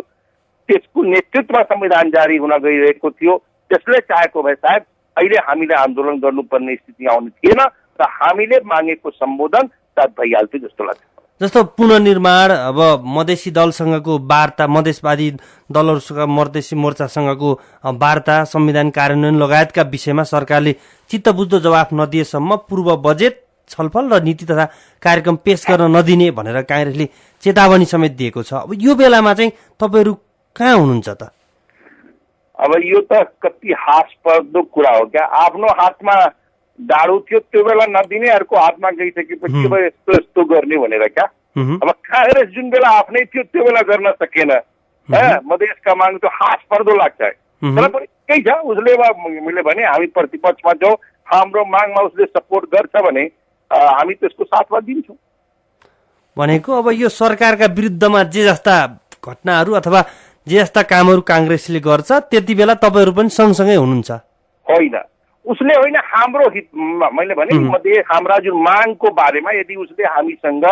त्यसको नेतृत्वमा संविधान जारी हुन गइरहेको थियो। त्यसले चाहेको भए सायद अहिले हामीले आन्दोलन गर्नुपर्ने स्थिति आउने थिएन र हामीले मागेको सम्बोधन सायद भइहाल्थ्यो जस्तो लाग्छ। जस्तो पुनर्निर्माण, अब मधेसी दलसँगको वार्ता, मधेसवादी दलहरूसँग मधेसी मोर्चासँगको वार्ता, संविधान कार्यान्वयन लगायतका विषयमा सरकारले चित्तबुझ्दो जवाफ नदिएसम्म पूर्व बजेट छलफल र नीति तथा कार्यक्रम पेश गर्न नदिने भनेर काङ्ग्रेसले चेतावनी समेत दिएको छ। अब यो बेलामा चाहिँ तपाईँहरू कहाँ हुनुहुन्छ त? अब यो त कति हास्यास्पद कुरा हो क्या। आफ्नो हातमा डाडु थियो त्यो बेला नदिने, अर्को हातमा गइसकेपछि अब यस्तो यस्तो गर्ने भनेर क्या। अब काङ्ग्रेस जुन बेला आफ्नै थियो त्यो बेला गर्न सकेन, मधेसका माग त्यो हास्यास्पद लाग्छ। तर पनि केही छ, उसले मैले भने हामी प्रतिपक्षमा छौँ, हाम्रो मागमा उसले सपोर्ट गर्छ भने हामी त्यसको साथमा दिन्छौँ। भनेको अब यो सरकारका विरुद्धमा जे जस्ता घटनाहरू अथवा जे जस्ता कामहरू काङ्ग्रेसले गर्छ त्यति बेला तपाईँहरू पनि सँगसँगै हुनुहुन्छ? होइन, उसले होइन, हाम्रो हित। मैले भने मधेस हाम्रा जुन मागको बारेमा यदि उसले हामीसँग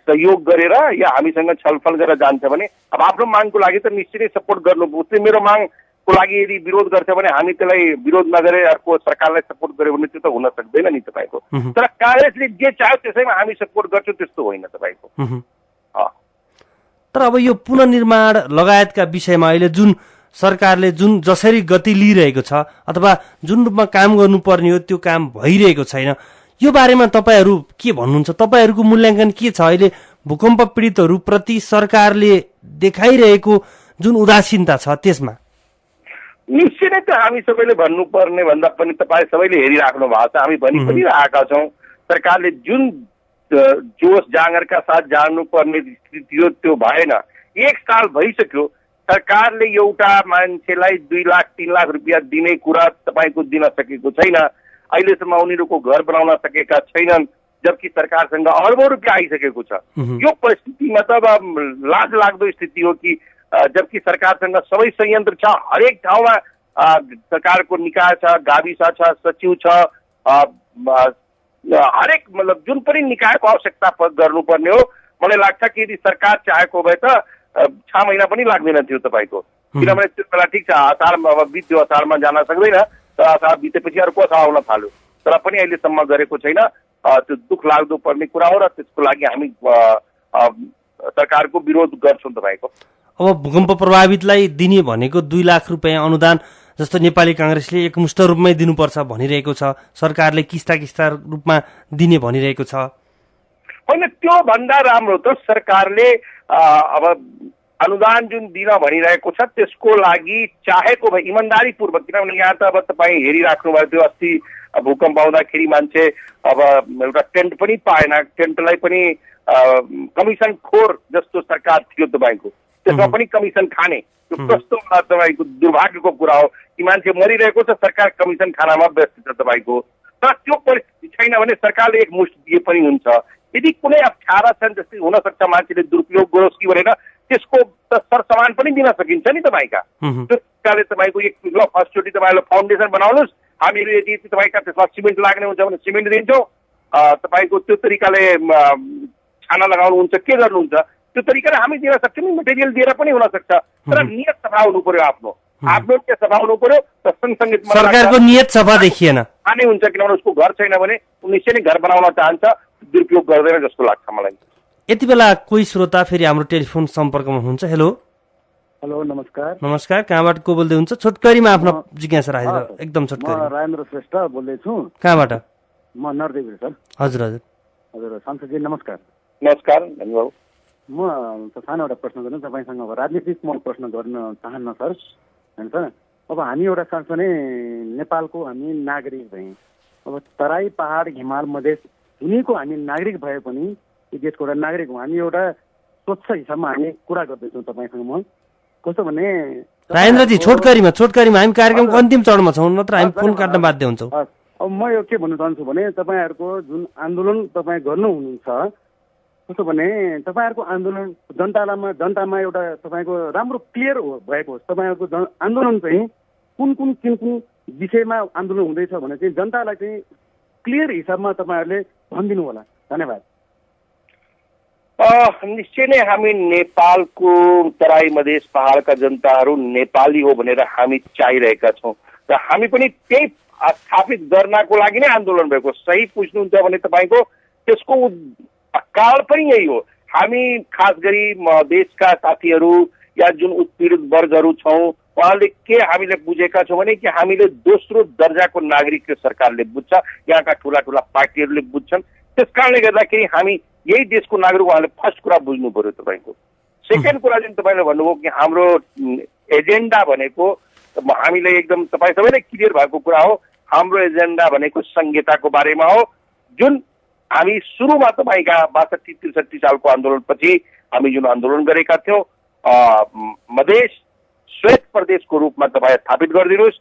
सहयोग गरेर या हामीसँग छलफल गरेर जान्छ भने अब आफ्नो मागको लागि त निश्चय नै सपोर्ट गर्नु। उसले मेरो मागको लागि यदि विरोध गर्छ भने हामी त्यसलाई विरोध नगरे अर्को सरकारलाई सपोर्ट गर्यो भने त्यो त हुन सक्दैन नि तपाईँको। तर काङ्ग्रेसले जे चाह्यो त्यसैमा हामी सपोर्ट गर्छौँ त्यस्तो होइन तपाईँको। तर अब यो पुनर्निर्माण लगायतका विषयमा अहिले जुन सरकारले जुन जसरी गति लिइरहेको छ अथवा जुन रूपमा काम गर्नुपर्ने हो त्यो काम भइरहेको छैन, यो बारेमा तपाईँहरू के भन्नुहुन्छ? तपाईँहरूको मूल्याङ्कन के छ? अहिले भूकम्प पीडितहरूप्रति सरकारले देखाइरहेको जुन उदासीनता छ त्यसमा? निश्चय नै त हामी सबैले भन्नुपर्ने भन्दा पनि तपाईँ सबैले हेरिराख्नु भएको छ, हामी भनि पनि रहेका छौँ। सरकारले जुन जोस जाँगरका साथ जानुपर्ने स्थिति थियो त्यो भएन। 1 साल भइसक्यो, सरकारले एउटा मान्छेलाई 2 लाख 3 लाख रुपियाँ दिने कुरा तपाईँको दिन सकेको छैन। अहिलेसम्म उनीहरूको घर बनाउन सकेका छैनन्, जबकि सरकारसँग अरबौं रुपियाँ आइसकेको छ। यो परिस्थितिमा त अब लाज लाग्दो स्थिति हो कि जबकि सरकारसँग सबै संयन्त्र छ, हरेक ठाउँमा सरकारको निकाय छ, गाविस छ, सचिव छ, हरेक मतलब जुन पनि निकायको आवश्यकता गर्नुपर्ने हो। मलाई लाग्छ कि यदि सरकार चाहेको भए त 6 महिना पनि लाग्दैन थियो तपाईँको, किनभने त्यो बेला ठिक छ असारमा अब बित्यो, असारमा जान सक्दैन, तर असार बितेपछि अर्को असार आउन थाल्यो, तर पनि अहिलेसम्म गरेको छैन। त्यो दुःख लाग्दो पर्ने कुरा हो र त्यसको लागि हामी सरकारको विरोध गर्छौँ तपाईँको। अब भूकम्प प्रभावितलाई दिने भनेको 2 लाख रुपियाँ अनुदान जस्तो नेपाली काङ्ग्रेसले एकमुष्ट रूपमै दिनुपर्छ भनिरहेको छ, सरकारले किस्ता किस्ता रूपमा दिने भनिरहेको छ। होइन, त्यो भन्दा राम्रो त सरकारले अब अनुदान जुन दिन भनिरहेको छ त्यसको लागि चाहेको भए इमान्दारीपूर्वक, किनभने यहाँ त अब तपाईँ हेरिराख्नु भयो त्यो अस्ति भूकम्प आउँदाखेरि मान्छे अब एउटा टेन्ट पनि पाएन, टेन्टलाई पनि कमिसन खोर जस्तो सरकार थियो तपाईँको, त्यसमा पनि कमिसन खाने। त्यो कस्तो तपाईँको दुर्भाग्यको कुरा हो कि मान्छे मरिरहेको छ, सरकार कमिसन खानामा व्यस्त छ तपाईँको। तर त्यो परिस्थिति छैन भने सरकारले एकमुष्ट दिए पनि हुन्छ। यदि कुनै अप्ठ्यारा छन्, जस्तै हुनसक्छ मान्छेले दुरुपयोग गरोस् कि भनेर, त्यसको त सरसामान पनि दिन सकिन्छ नि तपाईँका। त्यो सरकारले तपाईँको ल फर्स्टचोटि तपाईँले फाउन्डेसन बनाउनुहोस्, हामीहरू यदि तपाईँका त्यसमा सिमेन्ट लाग्ने हुन्छ भने सिमेन्ट दिन्छौँ, तपाईँको त्यो तरिकाले छाना लगाउनुहुन्छ, के गर्नुहुन्छ त्यो तरिकाले हामी दिन सक्छौँ, मटेरियल दिएर पनि हुनसक्छ। तर नियत सफा हुनु पर्यो, आफ्नो नियत सफा हुनु पर्यो। र सँगसँगै सरकारको नियत सफा देखिएन खाने हुन्छ, किनभने उसको घर छैन भने निश्चय नै घर बनाउन चाहन्छ, दुरुपयोग गर्दैन जस्तो लाग्छ मलाई। यति बेला कोही श्रोता फेरि हाम्रो टेलिफोन सम्पर्कमा हुनुहुन्छ। हेलो हेलो, नमस्कार। नमस्कार, कहाँबाट को बोल्दै हुन्छ? छोटकरीमा आफ्नो जिज्ञासा राखेर एकदम छोटकरी। राजेन्द्र श्रेष्ठ बोल्दैछु। कहाँबाट? म नरदेवी सर। हजुर हजुर हजुर सांसदजी नमस्कार। नमस्कार धन्यवाद। म सानो एउटा प्रश्न गर्नु तपाईँसँग, अब राजनीतिक म प्रश्न गर्न चाहन्न सर, होइन सर। अब हामी एउटा सानसानै नेपालको हामी नागरिक भयौँ, अब तराई पहाड हिमाल मधेस जुनैको हामी नागरिक भए पनि यो देशको एउटा नागरिक हौँ। हामी एउटा स्वच्छ हिसाबमा हामी कुरा गर्दैछौँ तपाईँसँग। म कस्तो भने राजेन्द्रजी छोटकरीमा हामी कार्यक्रमको अन्तिम चरणमा छौँ, नत्र हामी फोन काट्न बाध्य हुन्छौँ। अब म यो के भन्न चाहन्छु भने तपाईँहरूको जुन आन्दोलन तपाईँ गर्नु हुनुहुन्छ, कस्तो भने तपाईँहरूको आन्दोलन जनतामा एउटा तपाईँको राम्रो क्लियर भएको होस्। तपाईँहरूको आन्दोलन चाहिँ कुन विषयमा आन्दोलन हुँदैछ भने चाहिँ जनतालाई चाहिँ क्लियर हिसाबमा तपाईँहरूले भनिदिनु होला। धन्यवाद। निश्चय नै हामी नेपालको तराई मधेस पहाडका जनताहरू नेपाली हो भनेर हामी चाहिरहेका छौँ र हामी पनि त्यही स्थापित गर्नको लागि नै आन्दोलन भएको। सही पुछ्नुहुन्छ भने तपाईँको त्यसको कारण पनि यही हो। हामी खास गरी देशका साथीहरू या जुन उत्पीडित वर्गहरू छौँ, उहाँले के हामीले बुझेका छौँ भने कि हामीले दोस्रो दर्जाको नागरिक सरकारले बुझ्छ, यहाँका ठुला पार्टीहरूले बुझ्छन्। त्यस कारणले गर्दाखेरि हामी यही देशको नागरिक उहाँले फर्स्ट कुरा बुझ्नु पर्यो तपाईँको। सेकेन्ड कुरा जुन तपाईँले भन्नुभयो कि हाम्रो एजेन्डा भनेको हामीले एकदम तपाईँ सबैले क्लियर भएको कुरा हो। हाम्रो एजेन्डा भनेको संहिताको बारेमा हो, जुन हामी सुरुमा तपाईँका 62-63 सालको आन्दोलनपछि हामी जुन आन्दोलन गरेका थियौँ, मधेस श्वेत प्रदेशको रूपमा तपाईँ स्थापित गरिदिनुहोस्,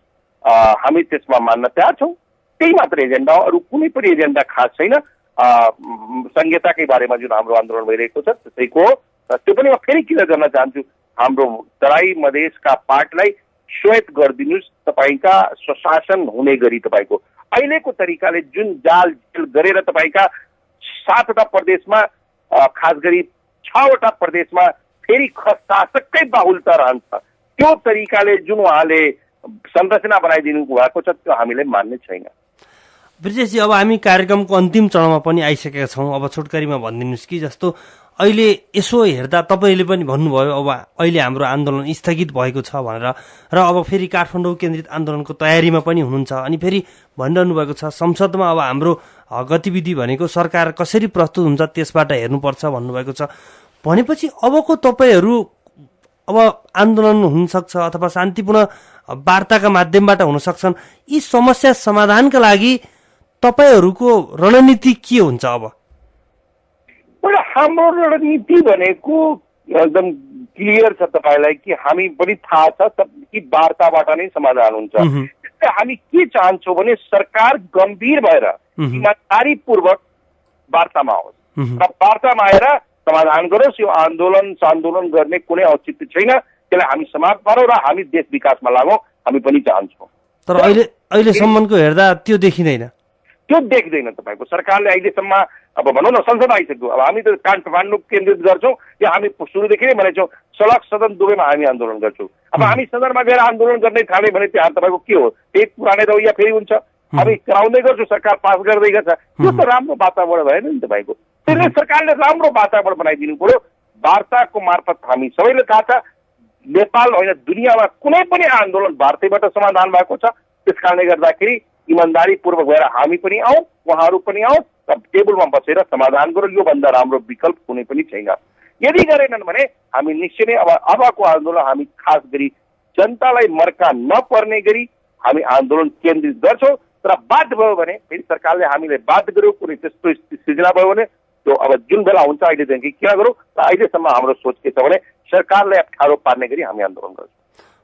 हामी त्यसमा मान्न तयार छौँ। त्यही मात्र एजेन्डा हो, अरू कुनै पनि एजेन्डा खास छैन। संहिताकै बारेमा जुन हाम्रो आन्दोलन भइरहेको छ त्यसैको हो। त्यो पनि म फेरि क्लियर गर्न चाहन्छु, हाम्रो तराई मधेसका पार्टलाई श्वेत गरिदिनुहोस्, तपाईँका स्वशासन हुने गरी। तपाईँको अहिलेको तरिकाले जुन जाल गरेर तपाईँका 7वटा प्रदेशमा खास गरी 6वटा प्रदेशमा फेरि शासककै बाहुल्यता रहन्छ, त्यो तरिकाले जुन उहाँले संरचना बनाइदिनु भएको छ त्यो हामीले मान्ने छैन। ब्रिजेशजी, अब हामी कार्यक्रमको अन्तिम चरणमा पनि आइसकेका छौँ। अब छोटकरीमा भनिदिनुहोस् कि जस्तो अहिले यसो हेर्दा तपाईँले पनि भन्नुभयो अब अहिले हाम्रो आन्दोलन स्थगित भएको छ भनेर, र अब फेरि काठमाडौँ केन्द्रित आन्दोलनको तयारीमा पनि हुनुहुन्छ, अनि फेरि भनिरहनु भएको छ संसदमा अब हाम्रो गतिविधि भनेको सरकार कसरी प्रस्तुत हुन्छ त्यसबाट हेर्नुपर्छ भन्नुभएको छ। भनेपछि अबको तपाईँहरू अब आन्दोलन हुनसक्छ अथवा शान्तिपूर्ण वार्ताका माध्यमबाट हुन सक्छन्। यी समस्या समाधानका लागि तपाईँहरूको रणनीति के हुन्छ? अब हाम्रो रणनीति भनेको एकदम क्लियर छ तपाईँलाई कि हामी पनि थाहा छ कि वार्ताबाट नै समाधान हुन्छ। त्यसले हामी के चाहन्छौँ भने सरकार गम्भीर भएर इमानदारीपूर्वक वार्तामा आओस् र वार्तामा आएर समाधान गरोस्। यो आन्दोलन गर्ने कुनै औचित्य छैन। त्यसलाई हामी समाप्त पारौँ र हामी देश विकासमा लागौँ, हामी पनि चाहन्छौँ। तर अहिलेसम्मको हेर्दा त्यो देखिँदैन। त्यो देख्दैन तपाईँको सरकारले अहिलेसम्म। अब भनौँ न संसद आइसक्यो, अब हामी त काठमाडौँ केन्द्रित गर्छौँ या हामी सुरुदेखि नै भनेछौँ सडक सदन दुवैमा हामी आन्दोलन गर्छौँ। अब हामी सदनमा गएर आन्दोलन गर्ने थाल्यो भने त्यहाँ तपाईँको के हो? एक पुरानै रवैया फेरि हुन्छ। हामी कराउँदै गर्छौँ, सरकार पास गर्दै गर्छ। त्यो त राम्रो वातावरण भएन नि तपाईँको। त्यसले सरकारले राम्रो वातावरण बनाइदिनु पर्यो। वार्ताको मार्फत हामी सबैले थाहा छ नेपाल होइन दुनियाँमा कुनै पनि आन्दोलन वार्ताबाट समाधान भएको छ। त्यस कारणले गर्दाखेरि इमान्दारीपूर्वक भएर हामी पनि आउँ, उहाँहरू पनि आउँ, टेबलमा बसेर समाधान गरौँ। योभन्दा राम्रो विकल्प कुनै पनि छैन। यदि गरेनन् भने हामी निश्चय नै अबको आन्दोलन हामी खास गरी जनतालाई मर्का नपर्ने गरी हामी आन्दोलन केन्द्रित गर्छौँ। तर बाध्य भयो भने फेरि सरकारले हामीलाई बाध्य गर्यो, कुनै त्यस्तो सृजना भयो भने त्यो अब जुन बेला हुन्छ अहिलेदेखि किन गरौँ। र अहिलेसम्म हाम्रो सोच के छ भने सरकारलाई अप्ठ्यारो पार्ने गरी हामी आन्दोलन गर्छौँ।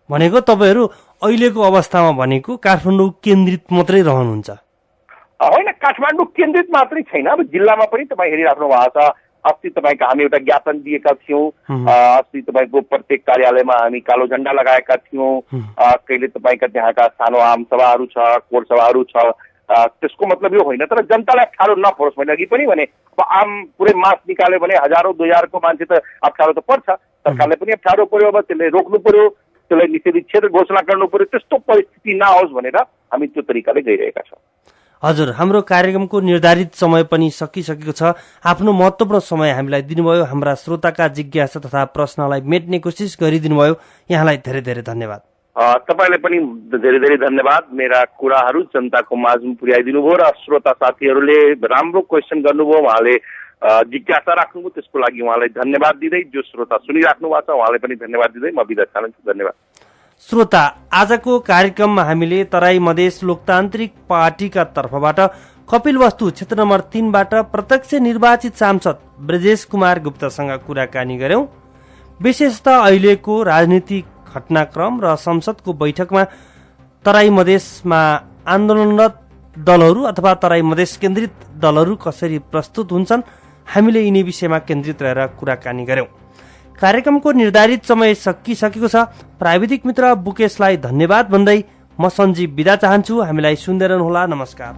भनेको तपाईँहरू अहिलेको अवस्थामा भनेको काठमाडौँ केन्द्रित मात्रै रहनुहुन्छ? होइन, काठमाडौँ केन्द्रित मात्रै छैन। अब जिल्लामा पनि तपाईँ हेरिराख्नु भएको छ। अस्ति तपाईँको हामी एउटा ज्ञापन दिएका थियौँ। अस्ति तपाईँको प्रत्येक कार्यालयमा हामी कालो झण्डा लगाएका थियौँ। कहिले तपाईँका त्यहाँका सानो आम सभाहरू छ, कोर सभाहरू छ। त्यसको मतलब यो होइन, तर जनतालाई अप्ठ्यारो नपरोस्। मैले अघि पनि भने अब आम पुरै मास निकाल्यो भने 1000-2000 मान्छे त अप्ठ्यारो त पर्छ। सरकारले पनि अप्ठ्यारो पर्यो। अब त्यसले रोक्नु पर्यो, त्यसलाई निषेधित क्षेत्र घोषणा गर्नु पर्यो। त्यस्तो परिस्थिति नआओस् भनेर हामी त्यो तरिकाले गइरहेका छौँ। हजुर, हाम्रो कार्यक्रमको निर्धारित समय पनि सकिसकेको छ। आफ्नो महत्त्वपूर्ण समय हामीलाई दिनुभयो। हाम्रा श्रोताका जिज्ञासा तथा प्रश्नलाई मेट्ने कोसिस गरिदिनु भयो। यहाँलाई धेरै धेरै धन्यवाद। तपाईँलाई पनि धेरै धेरै धन्यवाद। मेरा कुराहरू जनताको माझमा पुर्याइदिनु भयो र श्रोता साथीहरूले राम्रो क्वेसन गर्नुभयो, उहाँले जिज्ञासा राख्नुभयो, त्यसको लागि उहाँलाई धन्यवाद दिँदै जो श्रोता सुनिराख्नु भएको छ उहाँलाई पनि धन्यवाद दिँदै म बिदा चाहन्छु। धन्यवाद। श्रोता, आजको कार्यक्रममा हामीले तराई मधेस लोकतान्त्रिक पार्टीका तर्फबाट कपिलवस्तु क्षेत्र नम्बर 3बाट प्रत्यक्ष निर्वाचित सांसद ब्रजेश कुमार गुप्तसँग कुराकानी गर्यौं। विशेषतः अहिलेको राजनीतिक घटनाक्रम र संसदको बैठकमा तराई मधेसमा आन्दोलनरत दलहरू अथवा तराई मधेस केन्द्रित दलहरू कसरी प्रस्तुत हुन्छन्, हामीले यिनी विषयमा केन्द्रित रहेर कुराकानी गर्यौं। कार्यक्रमको निर्धारित समय सकिसकेको छ। प्राविधिक मित्र बुकेशलाई धन्यवाद भन्दै म सञ्जीव बिदा चाहन्छु। हामीलाई सुन्दै रहनुहोला। नमस्कार।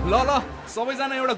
ल सबैजना एउटा